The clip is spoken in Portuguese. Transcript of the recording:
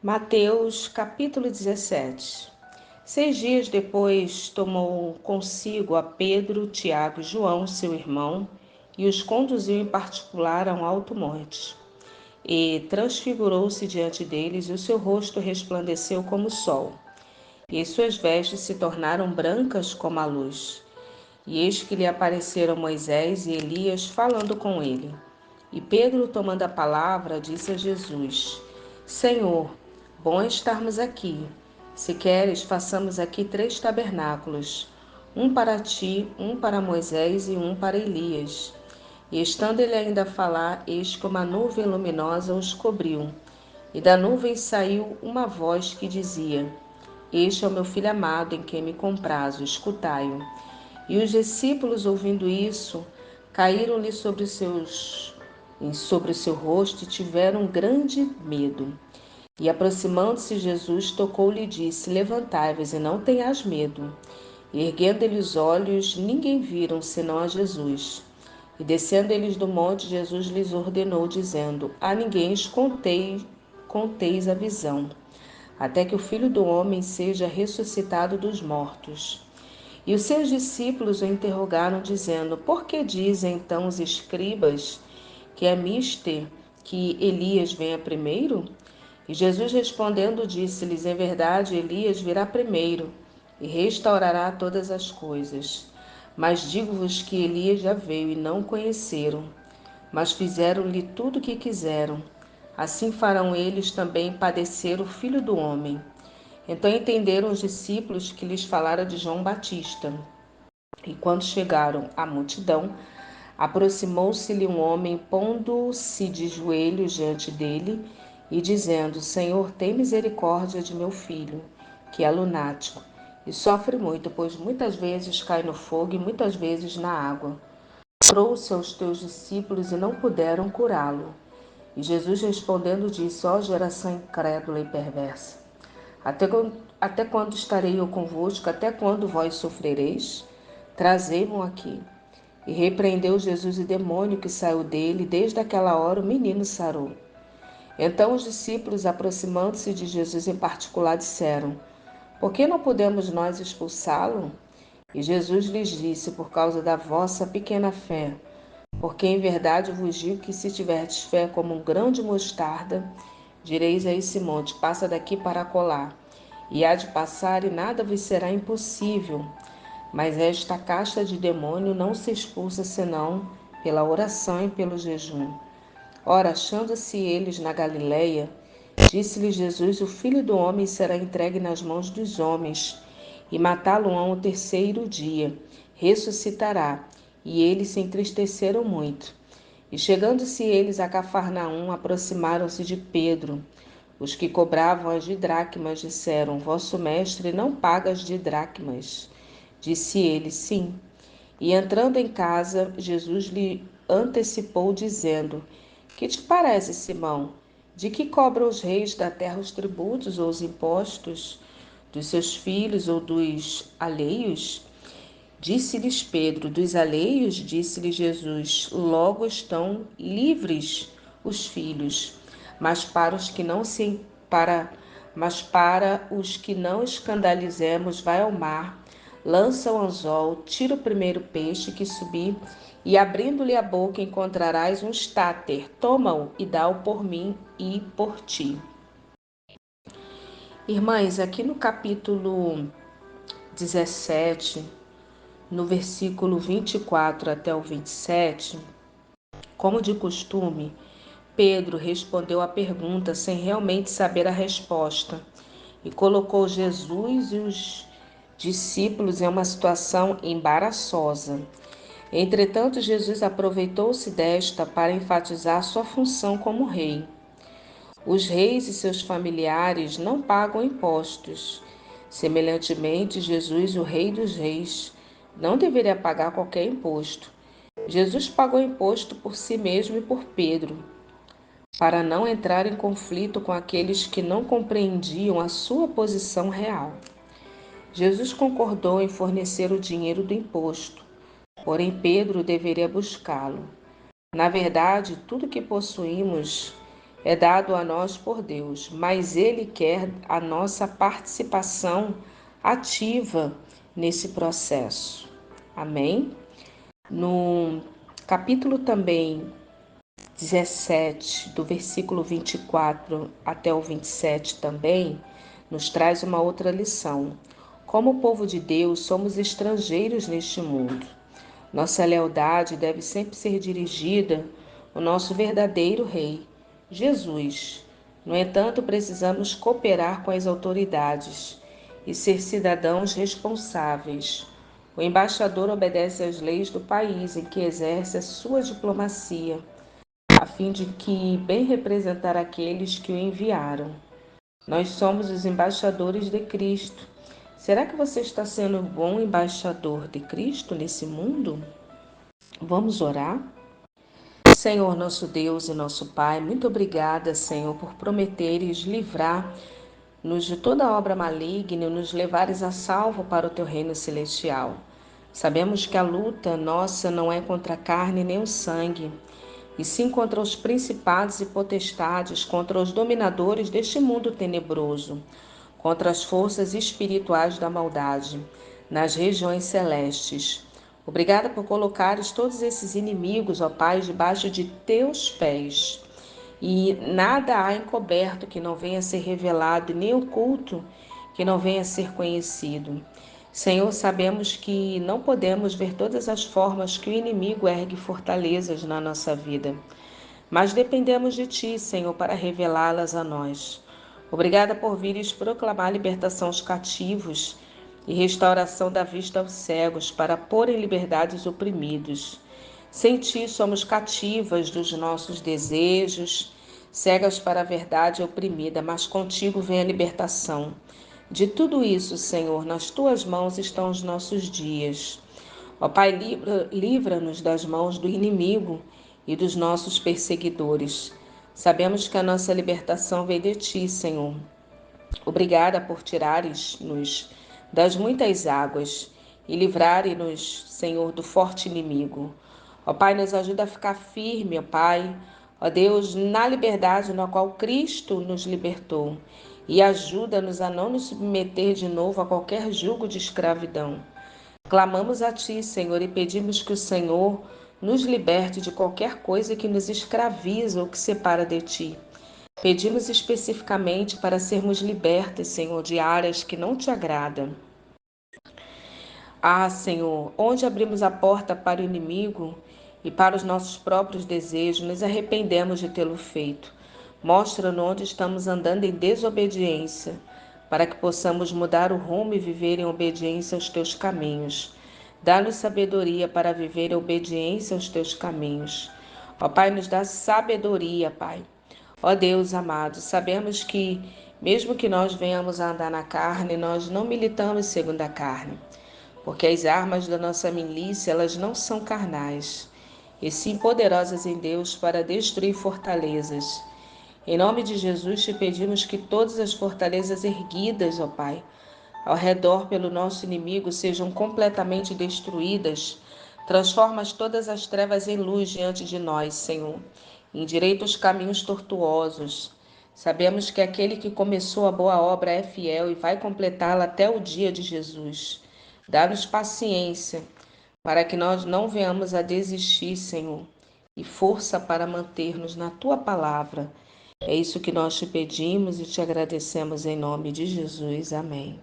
Mateus capítulo 17. 6 dias depois tomou consigo a Pedro, Tiago e João, seu irmão, e os conduziu em particular a um alto monte. E transfigurou-se diante deles, e o seu rosto resplandeceu como o sol, e suas vestes se tornaram brancas como a luz. E eis que lhe apareceram Moisés e Elias falando com ele. E Pedro, tomando a palavra, disse a Jesus: Senhor, bom é estarmos aqui. Se queres, façamos aqui 3 tabernáculos, um para ti, um para Moisés e um para Elias. E estando ele ainda a falar, eis que uma nuvem luminosa os cobriu. E da nuvem saiu uma voz que dizia: Este é o meu filho amado, em quem me comprazo, escutai-o. E os discípulos, ouvindo isso, caíram-lhe sobre o seu rosto e tiveram grande medo. E aproximando-se Jesus, tocou-lhe e disse: Levantai-vos e não tenhais medo. E erguendo-lhe os olhos, ninguém viram senão a Jesus. E descendo eles do monte, Jesus lhes ordenou, dizendo: A ninguém conteis a visão, até que o Filho do Homem seja ressuscitado dos mortos. E os seus discípulos o interrogaram, dizendo: Por que dizem então os escribas que é mister que Elias venha primeiro? E Jesus respondendo disse-lhes: Em verdade, Elias virá primeiro e restaurará todas as coisas. Mas digo-vos que Elias já veio e não o conheceram, mas fizeram-lhe tudo o que quiseram. Assim farão eles também padecer o Filho do Homem. Então entenderam os discípulos que lhes falara de João Batista. E quando chegaram à multidão, aproximou-se-lhe um homem, pondo-se de joelhos diante dele e dizendo: Senhor, tem misericórdia de meu filho, que é lunático, e sofre muito, pois muitas vezes cai no fogo e muitas vezes na água. Trouxe aos teus discípulos e não puderam curá-lo. E Jesus respondendo disse: Ó geração incrédula e perversa, até quando estarei eu convosco? Até quando vós sofrereis? Trazei-mo aqui. E repreendeu Jesus o demônio que saiu dele, e desde aquela hora o menino sarou. Então os discípulos, aproximando-se de Jesus em particular, disseram: Por que não podemos nós expulsá-lo? E Jesus lhes disse: Por causa da vossa pequena fé. Porque em verdade vos digo que se tiverdes fé como um grão de mostarda, direis a esse monte: Passa daqui para acolá. E há de passar, e nada vos será impossível. Mas esta casta de demônio não se expulsa senão pela oração e pelo jejum. Ora, achando-se eles na Galileia, disse-lhes Jesus: O Filho do Homem será entregue nas mãos dos homens, e matá-lo-ão o terceiro dia. Ressuscitará. E eles se entristeceram muito. E chegando-se eles a Cafarnaum, aproximaram-se de Pedro. Os que cobravam as didracmas disseram: Vosso mestre não paga as didracmas. Disse ele: Sim. E entrando em casa, Jesus lhe antecipou, dizendo: Que te parece, Simão? De que cobram os reis da terra os tributos ou os impostos? Dos seus filhos ou dos alheios? Disse-lhes Pedro: Dos alheios? Disse-lhe Jesus: Logo estão livres os filhos. Mas para os que não se para mas para os que não escandalizemos, vai ao mar, lança o anzol, tira o primeiro peixe que subir, e abrindo-lhe a boca encontrarás um estáter. Toma-o e dá-o por mim e por ti. Irmãs, aqui no capítulo 17, no versículo 24 até o 27, como de costume, Pedro respondeu a pergunta sem realmente saber a resposta e colocou Jesus e os discípulos em uma situação embaraçosa. Entretanto, Jesus aproveitou-se desta para enfatizar sua função como rei. Os reis e seus familiares não pagam impostos. Semelhantemente, Jesus, o Rei dos Reis, não deveria pagar qualquer imposto. Jesus pagou imposto por si mesmo e por Pedro, para não entrar em conflito com aqueles que não compreendiam a sua posição real. Jesus concordou em fornecer o dinheiro do imposto, porém Pedro deveria buscá-lo. Na verdade, tudo que possuímos é dado a nós por Deus, mas Ele quer a nossa participação ativa nesse processo. Amém? No capítulo também 17, do versículo 24 até o 27 também, nos traz uma outra lição. Como povo de Deus, somos estrangeiros neste mundo. Nossa lealdade deve sempre ser dirigida ao nosso verdadeiro Rei, Jesus. No entanto, precisamos cooperar com as autoridades e ser cidadãos responsáveis. O embaixador obedece às leis do país em que exerce a sua diplomacia, a fim de que bem representar aqueles que o enviaram. Nós somos os embaixadores de Cristo. Será que você está sendo um bom embaixador de Cristo nesse mundo? Vamos orar? Senhor, nosso Deus e nosso Pai, muito obrigada, Senhor, por prometeres livrar-nos de toda obra maligna e nos levares a salvo para o teu reino celestial. Sabemos que a luta nossa não é contra a carne nem o sangue, e sim contra os principados e potestades, contra os dominadores deste mundo tenebroso, contra as forças espirituais da maldade, nas regiões celestes. Obrigada por colocares todos esses inimigos, ó Pai, debaixo de teus pés. E nada há encoberto que não venha a ser revelado, nem oculto que não venha a ser conhecido. Senhor, sabemos que não podemos ver todas as formas que o inimigo ergue fortalezas na nossa vida, mas dependemos de Ti, Senhor, para revelá-las a nós. Obrigada por vires proclamar a libertação aos cativos e restauração da vista aos cegos, para pôr em liberdade os oprimidos. Sem Ti somos cativas dos nossos desejos, cegas para a verdade oprimida, mas contigo vem a libertação. De tudo isso, Senhor, nas Tuas mãos estão os nossos dias. Ó Pai, livra-nos das mãos do inimigo e dos nossos perseguidores. Sabemos que a nossa libertação vem de Ti, Senhor. Obrigada por tirares-nos das muitas águas e livrares-nos, Senhor, do forte inimigo. Ó Pai, nos ajuda a ficar firme, ó Pai, ó Deus, na liberdade na qual Cristo nos libertou, e ajuda-nos a não nos submeter de novo a qualquer jugo de escravidão. Clamamos a Ti, Senhor, e pedimos que o Senhor nos liberte de qualquer coisa que nos escraviza ou que separa de Ti. Pedimos especificamente para sermos libertas, Senhor, de áreas que não Te agradam. Ah, Senhor, onde abrimos a porta para o inimigo e para os nossos próprios desejos, nos arrependemos de tê-lo feito. Mostra-nos onde estamos andando em desobediência, para que possamos mudar o rumo e viver em obediência aos Teus caminhos. Dá-nos sabedoria para viver em obediência aos Teus caminhos. Ó Pai, nos dá sabedoria, Pai. Ó Deus amado, sabemos que, mesmo que nós venhamos a andar na carne, nós não militamos segundo a carne, porque as armas da nossa milícia, elas não são carnais, e sim poderosas em Deus para destruir fortalezas. Em nome de Jesus, te pedimos que todas as fortalezas erguidas, ó Pai, ao redor pelo nosso inimigo sejam completamente destruídas. Transformas todas as trevas em luz diante de nós, Senhor. Endireita os caminhos tortuosos. Sabemos que aquele que começou a boa obra é fiel e vai completá-la até o dia de Jesus. Dá-nos paciência para que nós não venhamos a desistir, Senhor, e força para manter-nos na Tua palavra. É isso que nós te pedimos e te agradecemos em nome de Jesus. Amém.